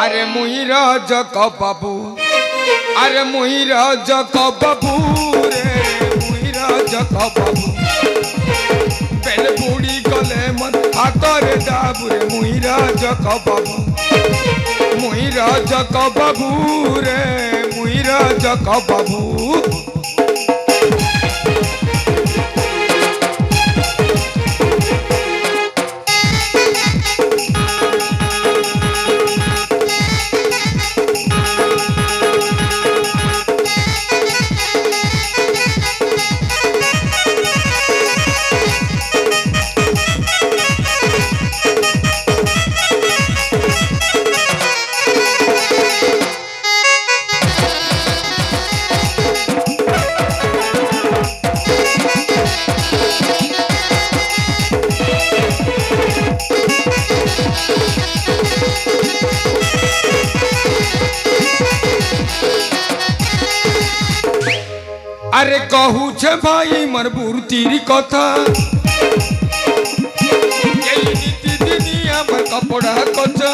अरे मुई राजक बाबू अरे मुई राजक बाबू रे मुई राजक बाबू बेल बुड़ी गले मन हाथरे दाबू रे मुई राजक बाबू मुई राजक बाबू रे मुई राजक बाबू अरे कहू छे भाई मोर बुरतीर कथा नीति दिनिया मोर कपड़ा कचा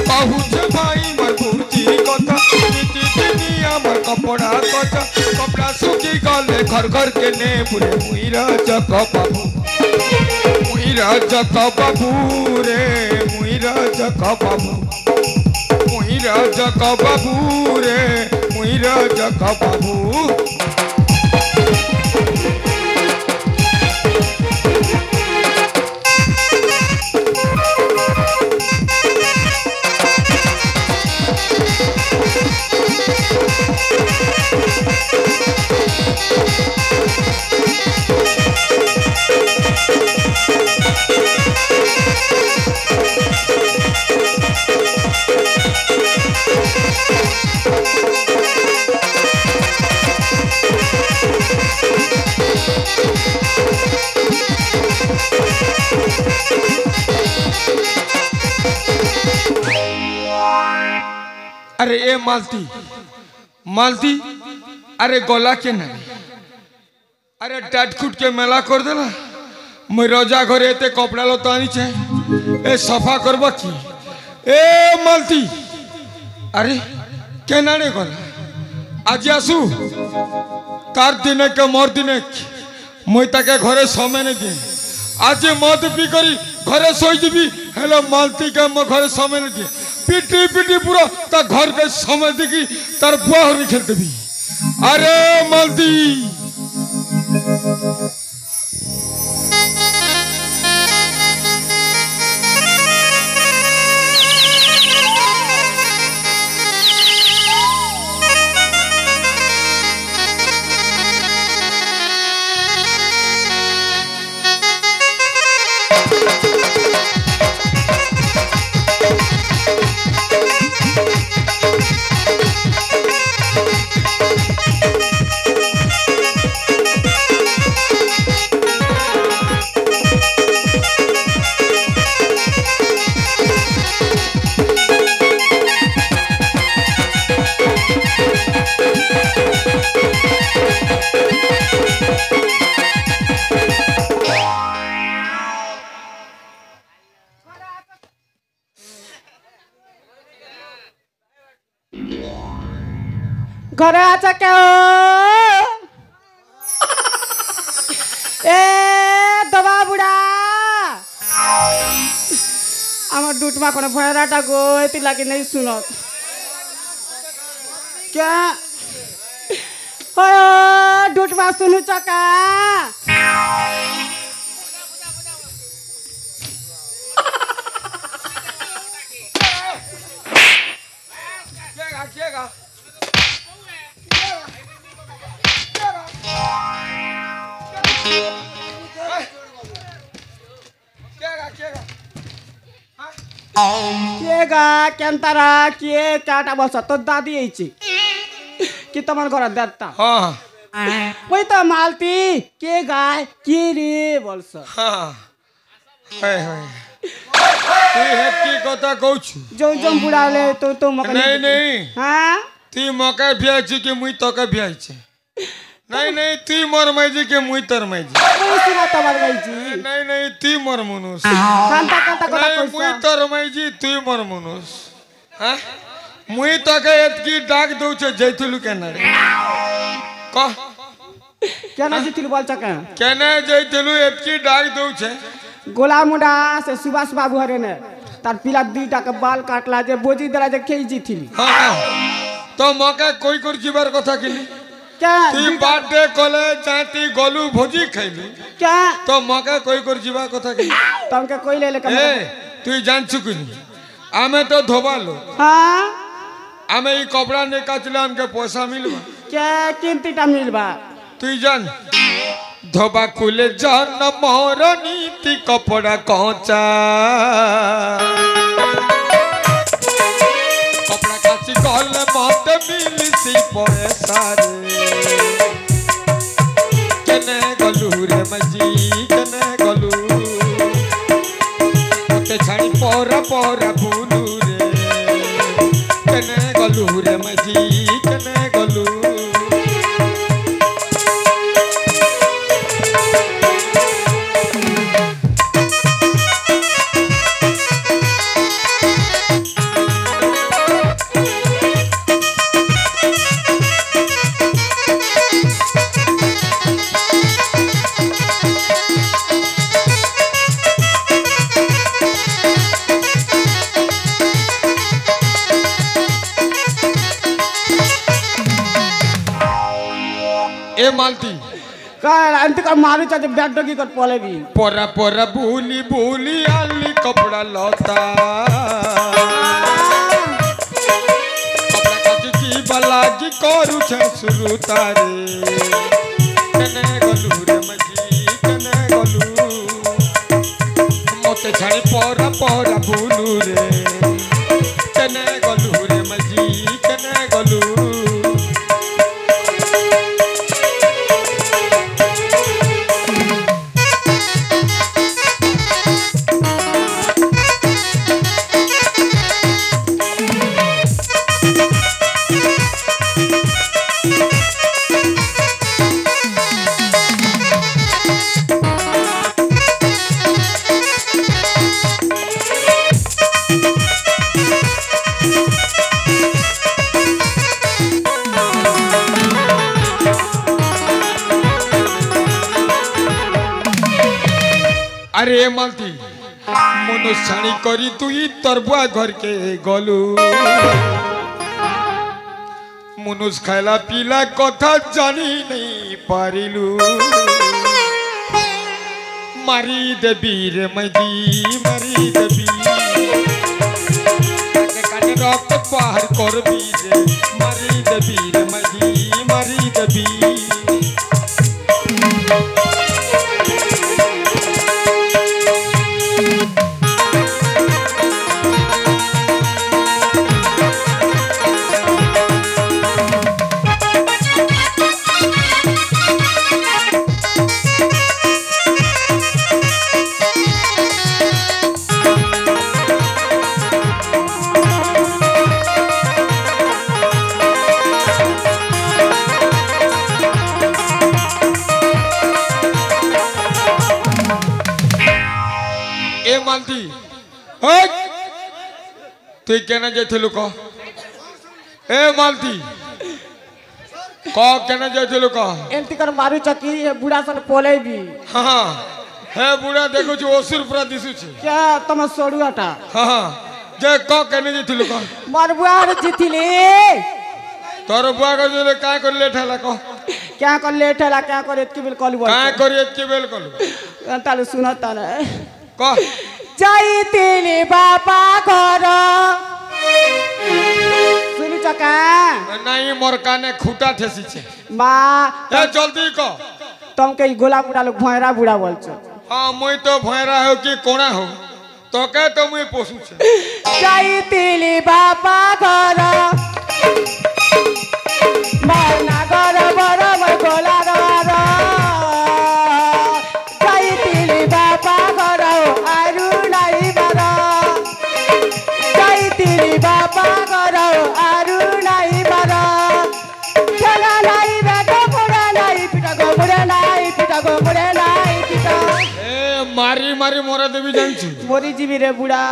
कहू छे भाई मोर बुरतीर कथा नीति दिनिया मोर कपड़ा कचा कपड़ा सुखी गले घर घर के ने पूरे मुई राजक बाबू मुई राजक बाबू रे मुई राजक बाबू मुई राजक बाबू रे मुई राजक बाबू अरे ए मालती मालती अरे गोला के नहीं अरे टाटकुट के मेला कर देला मुई रोजा घरे एते कपड़ा लता आनी छे ए सफा करब की ए मालती अरे के नाने गला आज आसू तार दिने के मोर दिने मुई ताके घरे समय नहीं दिए आज मद पी करी घरे सोई जीवी हेलो मालती के मो घरे समय नहीं दिए पिटी पिटी पूरा ता घर के समय देखी तार बुआ हरी खेल देवी अरे मालती घरे आचा क्या ए दबा बुड़ा आमार डुटमा कोन भयराटा गो एति लागि नहीं सुनो क्या ओय डुटमा सुनु चका केगा केगा केंतारा के काटा बस तो दादी आइछि कि तमन घर दाता हां ওই তো মালতি কে গায় কি রে বলছ हाय हाय তুই হেত কি কথা কইছু জম জম বুড়ালে তো মকে नहीं नहीं হ্যাঁ তুই মকে ভিয়াইছি কি মুই তোকে ভিয়াইছি नहीं नहीं तुई मोर माइजी के मुई तोर माइजी मुई सुना तमर माइजी नहीं नहीं तुई मोर मनुष कांता कांता कथा नहीं मुई कइसा तोर माइजी तुई मोर मनुष हां मुई तके एतकी डाक दउ छे जैथुलु केना रे कह केना जितिल बोल चका केना जैथुलु एतकी डाक दउ छे गोला मुंडा से सुभाष बाबू हरे ने तार पिला दुईटा के बाल काटला जे बोजी दला जे खेई जिथिली हां तो मके कोई कर जीवार कथा किनी क्या तुई बर्थडे कले जाती गोलू भोजी खैली क्या तो मके कोई कर जीवा कथा किनी तमके कोई ले ले ए तुई जान चुकुनी आमे तो धोबालो हां आमे ई कपड़ा ने काचले हमके पैसा मिलबा क्या किंतीटा मिलबा तुई जान धोबा कुले जान मोर नीति कपड़ा कोचा कपड़ा काची गल मत मिलसी पैसा रे केने गलू रे मजी केने गलू ते छाड़ी पोरा पोरा भूलू रे केने गलू रे मजी केने गलू ए मालती कर अंत का मारू चाचे बैठ डगी कर पोले भी पोरा पोरा भूली भूली आली कपड़ा लौता कपड़ा काची की बला की करू छे शुरू तारे कने गलू रे मजी कने गलू मोते छाड़ी पोरा पोरा भूलू रे कने गलू रे मजी कने गलू अरे मालती मनुष्याणी करी तुई तरबुआ घर के गलू मनुष्य खाइला पीला कथा जानी नहीं पारिलू मारी देवी रे मजी मारी देवी काने रक्त बाहर कर भी रे मारी देवी रे मजी मारी देवी मालती तु केना जाइथिलु क ए मालती क केना जाइथिलु क एंती कर मारू चकी ये बुढ़ा सन पोले भी हां हे बुढ़ा देखु छु ओसुर पूरा दिसु छी क्या तम सोडुआटा हां जे क केना जाइथिलु क मार बुआर जितिले तोर बुआ को जे काय कर लेठाला क क्या कर लेठाला क्या कर एतकी बेल कलु काय कर एतकी बेल कलु ताले सुनता न क जाइतिले बापा घर सुनि चका नहीं मोर काने खूटा ठेसी छे मां ए जल्दी क तुम के गोला बुढ़ा लोग भयरा बुढ़ा बोल छ हां मुई तो भयरा हो कि कोना हो तो के तो मुई पोसु छे जाइतिले बापा घर मारना घर बर मैं गोला घर जाइतिले बापा घर आरु नाही बर जाइतिले बापा घर आरु नाही बर खेला नाही बेटा बुढ़ा नाही মারি মরা দেবি জানছি মরি যাবি রে বুড়া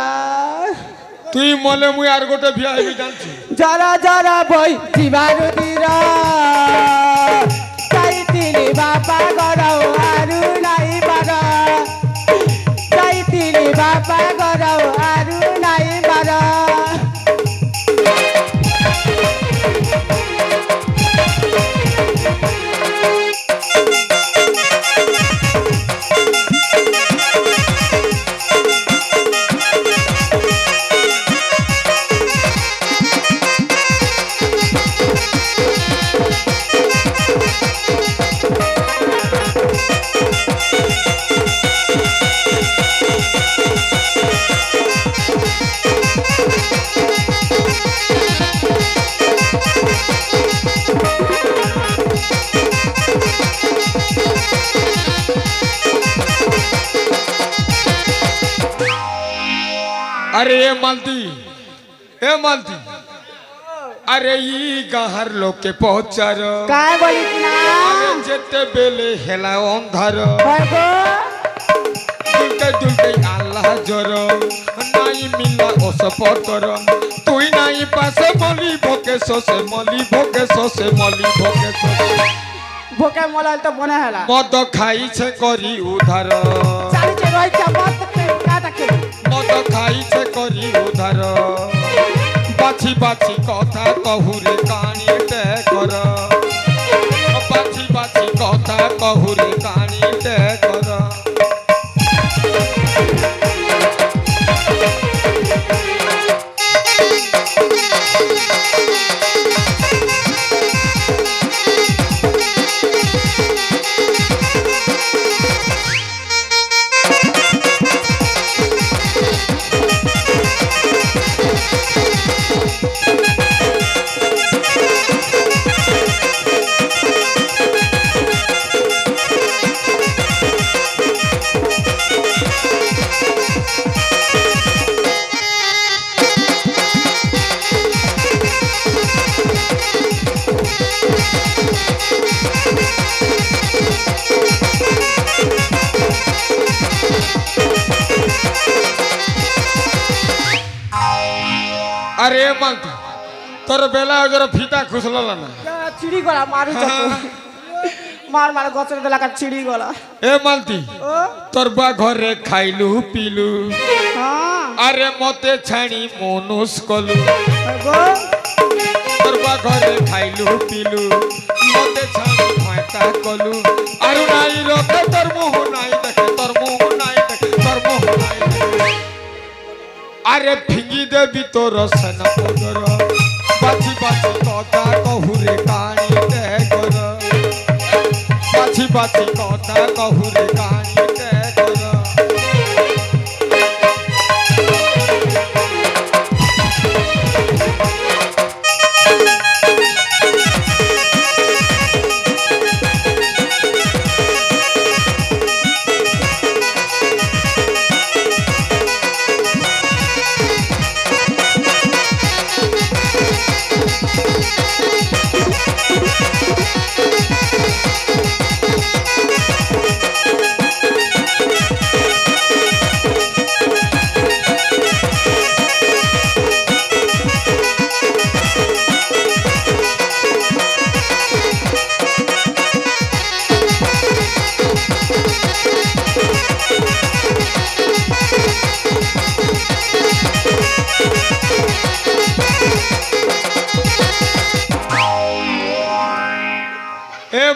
তুই মলে মুই আর গোটে বিয়া হবি জানছি যারা যারা বই জীবারুদির চাইতিলি বাপা গরও আরু নাই বার চাইতিলি বাপা গরও আরু নাই বার अरे ए मालती अरे ई गाहर लोग के पहुंचार काय बोलिस ना अरे जेते बेले हेला अंधार गो दुलते दुलते अल्लाह जर नाई मिला ओस पतर तुई नाई पासे मली भोके सोसे मली भोके सोसे मली भोके सोसे भोके मोला तो बने हला मद खाई छे करी उधार चाली के रोई के मत का तके मद खाई छे करी उधार बाछी बाछी कथा कहुरे कानी टे कर बाछी बाछी कथा कहुरे कानी टे कर अरे मालती तोर बेला जरा फीता खुसला ना चिड़ी गला मारू जतो मार मार गचरे देला का चिड़ी गला ए मालती ओ तोर बा घरे खाइलु पीलु हां अरे मते छाणी मनुष कलु गो तोर बा घरे खाइलु पीलु मते छाणी फाटा कलु अरु नाई रोके तोर मुंह नाई देखे तोर मुंह नाई देखे तोर मुंह नाई देखे अरे फिंगी देवी तोर सन पदर बाछी बाछी कथा कहुरे कानी ते कर बाछी बाछी कथा कहुरे कानी ते कर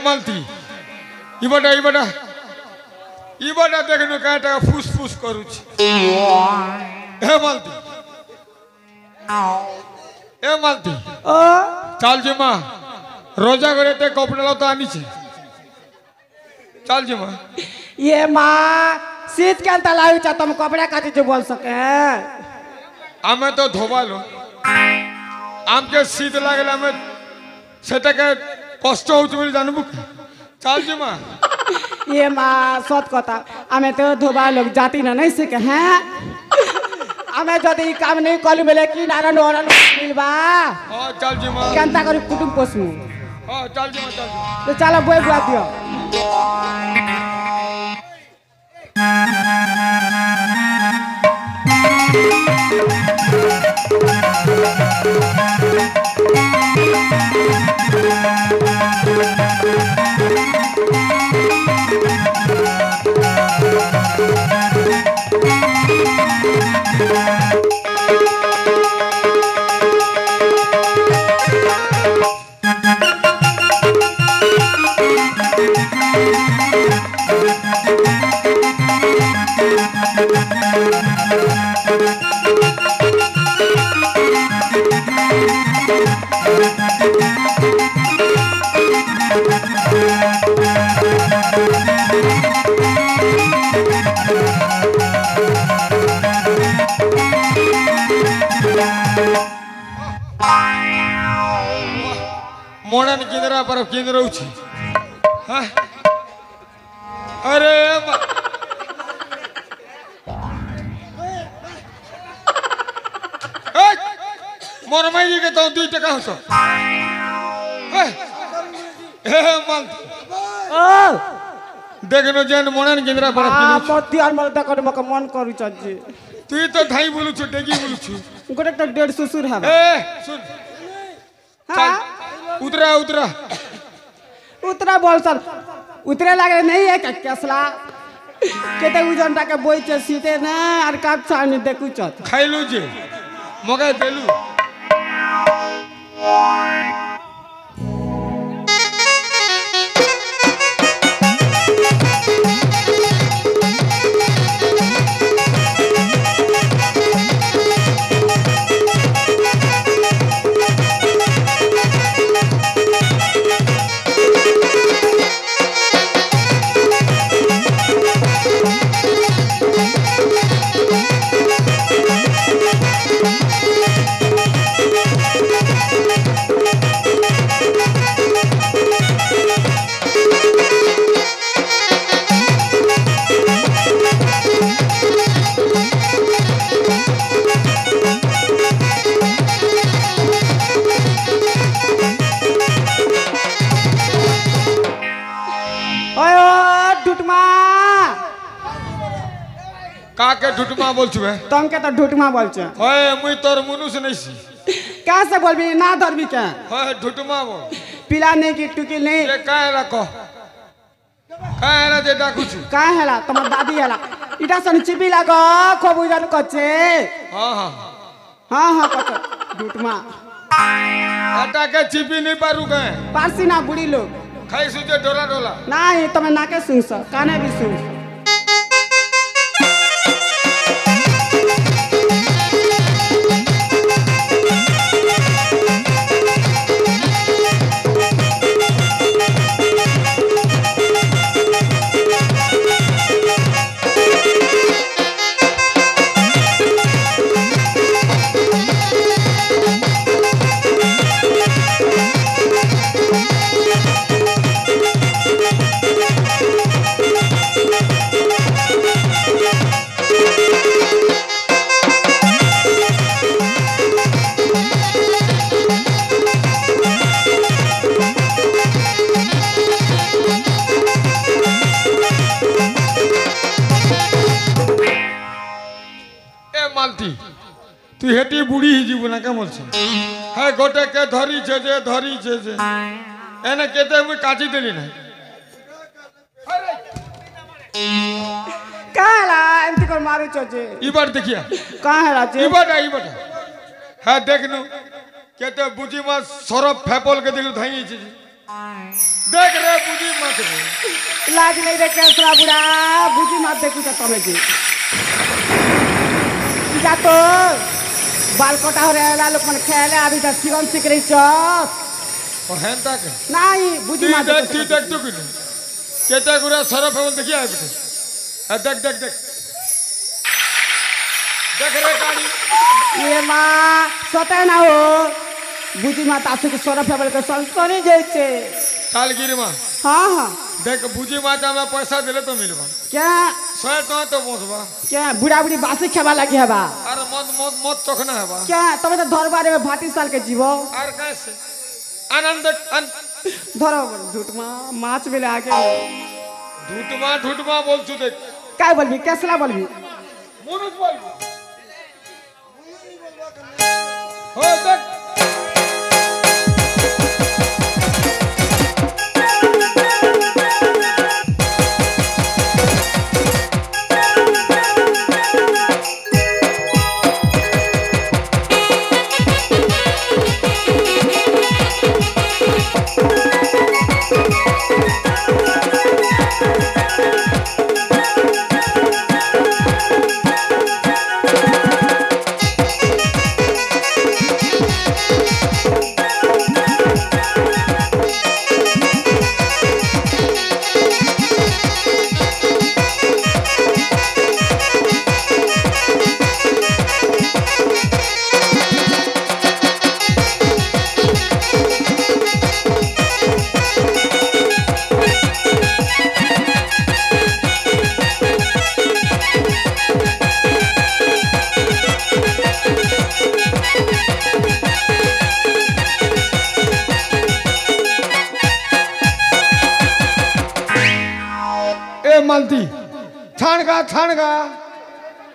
मालती इबड़ा इबड़ा इबड़ा देखनो काटा फुस फुस करू छी ए मालती ओ चल जे मां रोजा करे ते कपड़ा लता आनी छे चल जे मां ये मां शीत के अंत लाउ छ तुम कपड़ा काटी जो बोल सके आमे तो धोबालो आम के शीत लागला में सेटा के कष्ट होउछ बोली जानबु चल जे मां ये मां सत कथा आमे तो धोबा लोग जाति न नहीं सके हैं आमे जदी काम नहीं कलु बेले कि नारायण ओरन मिलबा हां चल जे मां केनता करी कुटुम पोसमु हां चल जे मां चल तो चलो बोय बुआ दियो मोड़न किंदरा पर किंदर उची हाँ अरे मोर माई जी के तो 2 टका होतो मन देखनो जन मोड़न किंदरा पर मती আর মল দেখো মকে মন করুছ যে তুই তো ধাই বলুছু ডেগি বলুছু গোটে একটা 1.5 সুসুর হবে सुन चल उतरा उतरा उतरा बोल सर उतरे लगे नहीं है क्या कसला केते उजनटा के बोइचे सीते ना और काप छानी देखु चत खाइलु जे मगे देलु काके ढुटमा बोलछु है तुम के तो ढुटमा बोलछ ओए मुई तोर मुनुस नैसी कैसे बोलबी ना धरबी के ओए ढुटमा बोल पिला नहीं की टुकी नहीं ये काहेला को काहेला जे डाकुछु का हेला तुम दादी हेला इटा सन चिपी लागो खूब उजन कछे हां हां हां हां कछ ढुटमा आटा के चिपी नहीं पारू के पारसी ना बुढ़ी लोग खाई सुजे डोला डोला नहीं तुम नाके सुनस काने भी सुन तु हेटी बुढ़ी ही जीव ना के बोलछ है गोटे के धरी छे जे एने केते मुई काटी देली ना काला एंती कर मारू छे ई बार देखिया का हेला जे ई बार है देखनु केते बुझी मा सरफ फेपोल के देखु धाई छी देख रे बुझी मत रे लाज नहीं रे केसरा बुढ़ा बुझी मत देखु त तमे जी जा तो बाल कटा हो रे लोग मन खेले अभी तक सिगन सिक रही छ और हेंता के नहीं बुझी मत देख तू किनु केते गुरा सरफ फेपोल देखिया है बेटे देख देख देख रे गाड़ी ये माँ सते ना हो बुझी माँ तासु के सरफ फेपोल के संस्कारी जैसे कालगिरी माँ हाँ हाँ देख बुझी माता में पैसा दिले तो मिलबा क्या 100 टका तो पहुंचबा क्या बुढ़ा बुढ़ी बासी खेबा लगी है बा अरे मत चखना है बा क्या तब तो धरबारे में भाटी साल के जीवो और कैसे आनंद धरो झूठमा माछ बेले आके ढूटमा बोल छु देख काय बोलबी कैसला बोलबी मुनुस बोल हो देख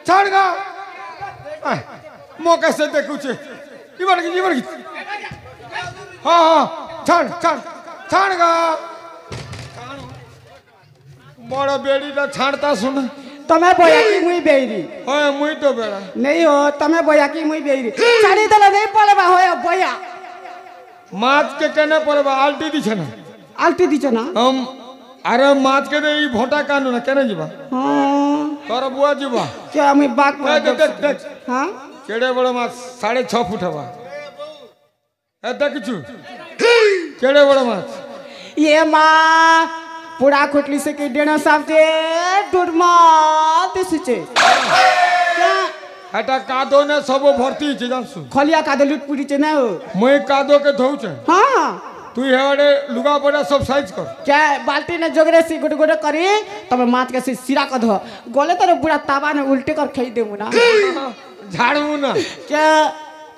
छाड़गा मो कैसे देखू छे इबर की हाँ छाड़गा बड़ा बेड़ी ना छाड़ता सुन तमे बोया कि मुई बेरी हाँ मुई तो बेड़ा नहीं हो तमे बोया कि मुई बेरी छाड़ी देले नहीं पड़बा होय बोया माछ के केने पड़बा आल्टी दी छना आल्टी दी छना हम अरे माछ के ई भोटा कानू ना केने जीवा हां तोर बुआ जीवा क्या मुई बाक देख हां केड़े बड़ा माछ 6.5 फुट हवा ए देख छु केड़े बड़ा माछ ये मां पूरा खुटली से के डेना साहब जे डुरमा दिसचे क्या हटा कादो ने सब भर्ती छे जानसु खलिया कादो लुट पुडी छे ना हो मैं कादो के धौ छे हां तू हेड़े लुगा पड़ा सब साइज कर क्या बाल्टी ने जोगरे से गुड गुड करी तब माछ के सिरा क धो गोले तो बुढ़ा तावा ने उल्टे कर खई देमु ना झाड़ू ना क्या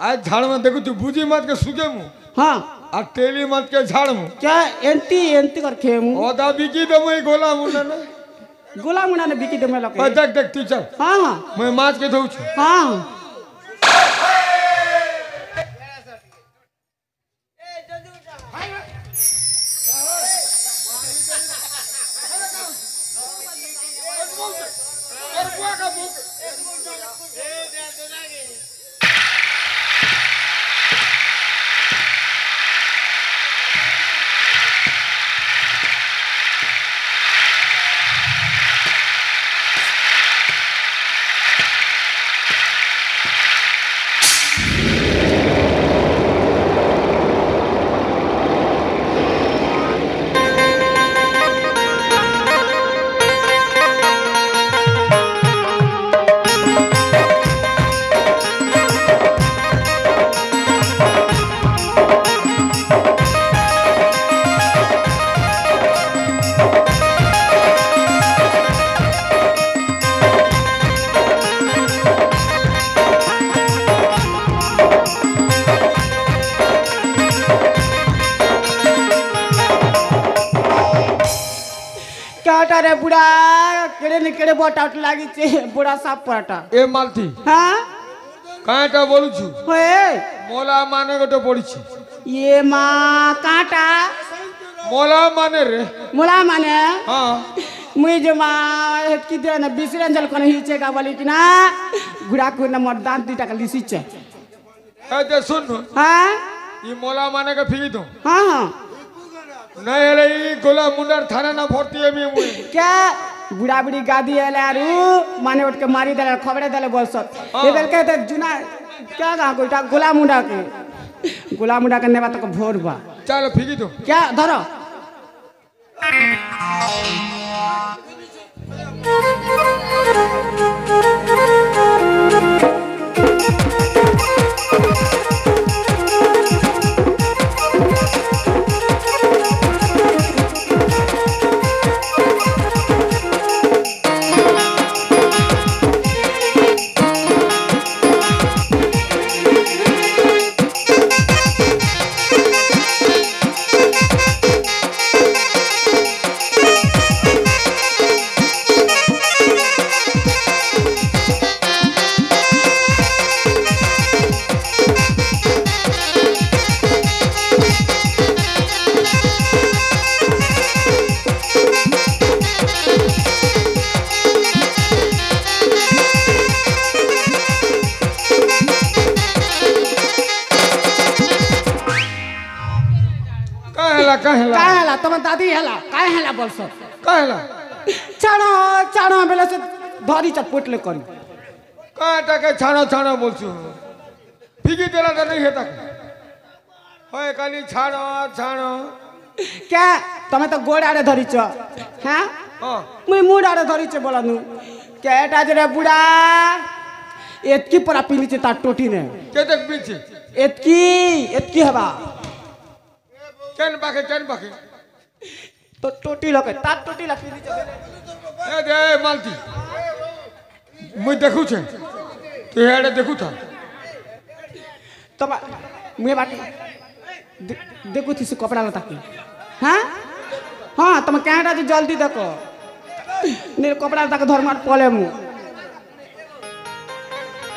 आज झाड़ में देखो तू बूजी माछ के सुगे मु हां आ टेली माछ के झाड़ मु क्या एंटी कर खेमु ओदा बिकी दे मैं गोला मुना ना गोला मुना ने बिकी दे मैं लके देख तू चल हां मैं माछ के धौ छु हां रे बुढ़ा केड़े ने केड़े बोटाट लागी छे बुढ़ा साफ पराटा ए मालती हां काटा बोलू छु होए मोला माने गोटे पड़ी छी ये मां काटा मोला माने रे मोला माने हां मुई जे मां की दे न बिसरंजल कोन हिचे का बोली कि ना गुड़ा को न मोर दांत दीटा का लिसी छे ए दे सुन हां ई मोला माने के फिगी दो हां हां नहीं अरे ई गोला मुंडर थाना ना भर्ती है मी मुई क्या बुढ़ा बुढ़ी गादी एले आरु माने उठ के मारी देले खबरे देले बोलसत ये बेल कहते जुना क्या गा कोइटा गोला मुंडा के नेबा तक भोर बा चल फिगी दो क्या धरो काहेला तम दादी हेला काय हेला बोलसो काहेला छाणो बेला से धरी चटपटले करी काटा के छाणो बोलछु फिगी देला त नहीं हेता होय काली छाणो क्या तमे तो गोड़ आड़े धरी छ हां मुई मुड़ आड़े धरी छ बोलनु केटा जरे बुढ़ा एतकी परा पीली छ ता टोटी ने के देख पीछे एतकी हवा केन बाके तो टोटी लके ता टोटी ला पीली छ ए दे मालती मुई देखू छे तू हेडे देखू था तमा मुए बाटी देखू थी से कपड़ा लता के हां हां तम केटा जे जल्दी देखो নীল কপড়া তাকে ধর্মার পলে মু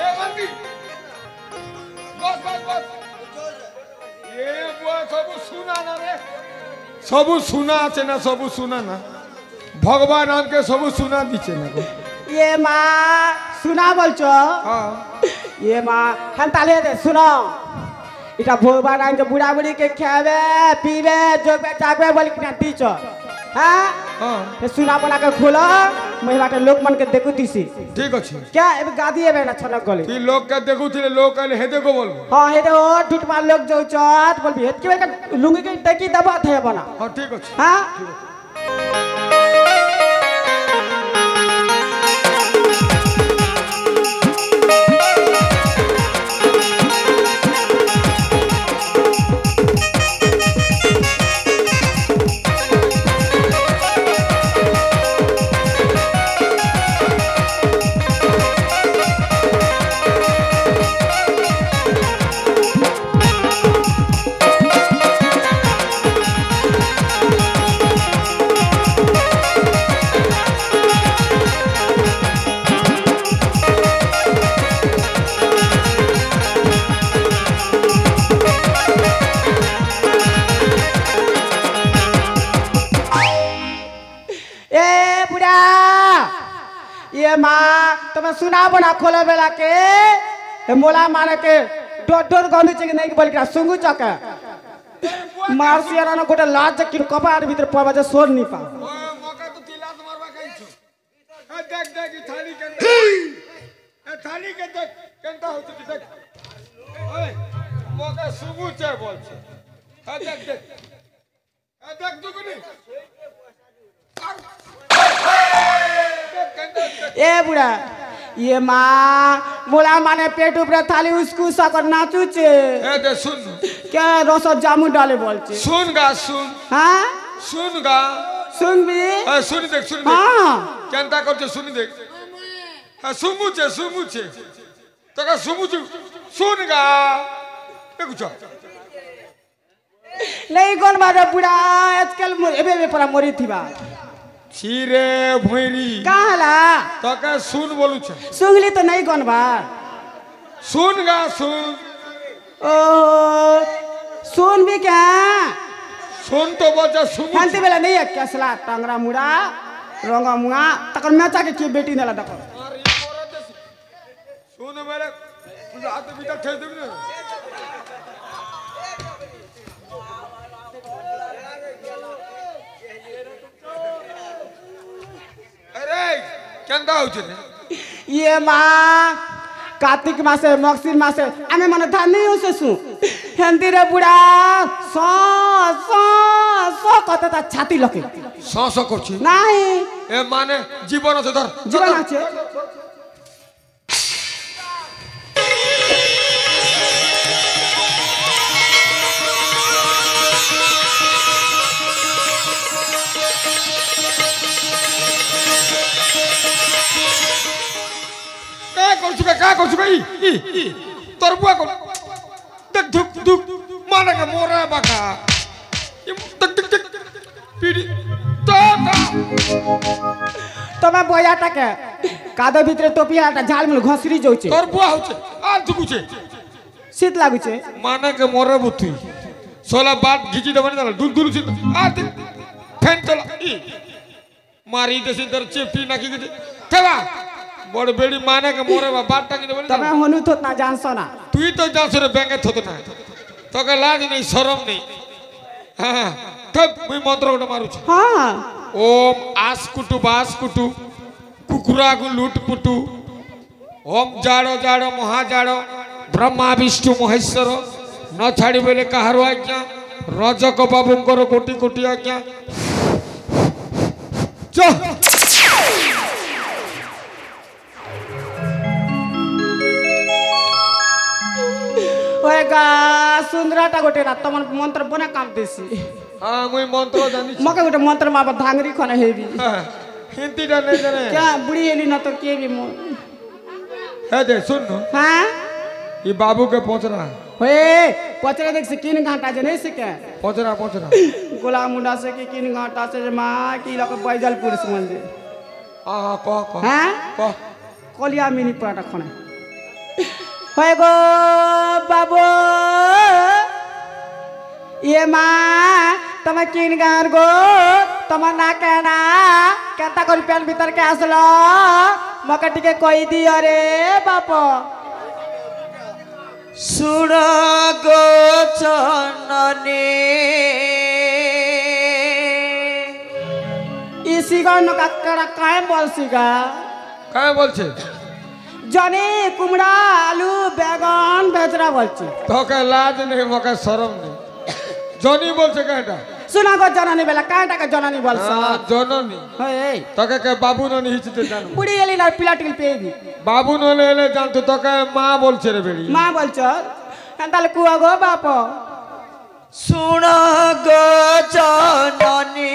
এ মালতি বস বস বস এ বুয়া সবু শুনা না রে সবু শুনা আছে না সবু শুনা না ভগবান আমাকে সবু শুনা দিচ্ছে না গো ইয়ে মা শুনা বলছো হ্যাঁ ইয়ে মা হ্যাঁ তাহলে শুনো এটা ভগবান আনকে বুড়া বুড়িকে খাবে পিবে যোগবে জাগবে বলি কিনা দিছ হ্যাঁ হ্যাঁ শুনা বলাকে খোলো মই বাটে লোক মনকে দেখু দিছি ঠিক আছে क्या एबे गादी एबे ना छनक गले তুই লোককে দেখুছিলে লোক আলে হেদে গো বলবো हां हे दो टूट मार लोग जो चत बोलबी हेत के लुंगी के टकी दबा थे बना হ্যাঁ ঠিক আছে हां ये माँ तुम्हें सुना बना खोले बेला के मोला मारे के डोर डोर गंदी चीज नहीं बोल के सुंगु चके मारसिया ना गोटे लाज किन कपार भीतर पवा जे सोर नहीं पा मौका तो तिलात मारवा खाइছো देख देख ई थाली के ए थाली के देख केनता होछ की देख ओए मौका सुबु छे बोलछे देख देख देख तू कोनी ए बुढ़ा ये माँ मोला माने पेट ऊपर थाली उसको सकर नाचू छे ए दे सुन क्या रस जामुन डाले बोल छे सुन गा सुन हाँ सुन गा सुन भी सुन देख हाँ केनता करछे सुन देख हां सुमु छे तका सुमु छे सुन गा देखुछ नहीं कौन बारे बुढ़ा आजकल एबे परा मरी थीबा छिरे भुइरी काला तका सुन बोलू छे सुंगली तो नहीं कौन बा सुन गा सुन ओ सुन भी क्या सुन तो बजा सुन हंते बेला नहीं है कैसला टांगरा मुड़ा रंगा मुआ तकर मैचा के की बेटी नेला दको सुन मेरे हाथ भीतर ठेस दे ना अरे केंदा होछ रे ये माँ कार्तिक मासे मक्सिर मासे आमे मन धान नहीं हो से सु हंती रे बुढ़ा सो सो सो कत ता छाती लके सस करछि नहीं ए माने जीवन আছে ধর जीवन আছে का करछु भाई তোর বুয়া কর দেখ ধুক ধুক মানে কে মোরা বাকা দেখ দেখ দেখ পিড়ি তো तमे बोयाटा के कादो भीतर टोपियाटा झाल में घसरी जाउछे তোর বুয়া হচ্ছে আর ধুকুছে शीत लागुछे মানে কে মোরা বুথি সোলা বাট ঘিচি দেবনি না দুল দুল ছিল আর ফ্যান চলা মারি দেশে তোর চেপটি নাকি গেছে থেবা বড় বেড়ি মানে কে মোরে বাট টাকি দেবনি तमे होनु तो ना जानसो ना তুই তো জানছ রে ব্যাংকে থত না তোকে লাজ নেই শরম নেই হ্যাঁ তব মুই মন্ত্র ওটা মারুছি हां ओम आसकुटु बासकुटु कुकुरागु लुटपुटु ओम जाड़ो जाड़ो महाजाड़ो ब्रह्मा विष्णु महेश्वर न छाड़ी बेले कहारो आज्ञा रजक बाबुंकर कोटि कोटि आज्ञा चो ओएगा सुंदराटा गोटे रात तमन मंत्र बना काम देसी हां मुई मंत्र जानी मके गोटे मंत्र मा धांगरी खने हेबी हिंदी दा नहीं जाने क्या बुढ़ी हेली न तो के भी मो है दे सुन हां ये बाबू के पहुंचना ओए पचरे देख से 3 घंटा जे नहीं सके पहुंचना गोला मुंडा से कि 3 घंटा से मां की लक बैजलपुर से मंदिर হ্যাঁ কহ কলিয়া মিনি পড়াটা খনে হয় গো বাবু ইয়ে মা তোমার কিন গান গো তোমার না কেনা কেনতা করি প্যান ভিতরকে আসলো মকে টিকে কই দিও রে বাপ শুণ গো চননী इसी का नकाकड़ा काय बोलसी का काय বলছে जनी कुमड़ा आलू बैगन बेचरा बोलची তোকে লাজ নেই মকে শরম নেই জনি বলছে কেটা सुना गो जननी बेला काटा का जननी बोलस জননী होय তোকে কে বাবু ননি হিচতে জানো बुढ़ी एली ना पिलाटिल पेबी বাবু নলে এলে জানতো তোকে মা বলছে রে বেড়ি मां बोलच ताले कुआ गो बाप শুণ গো জননী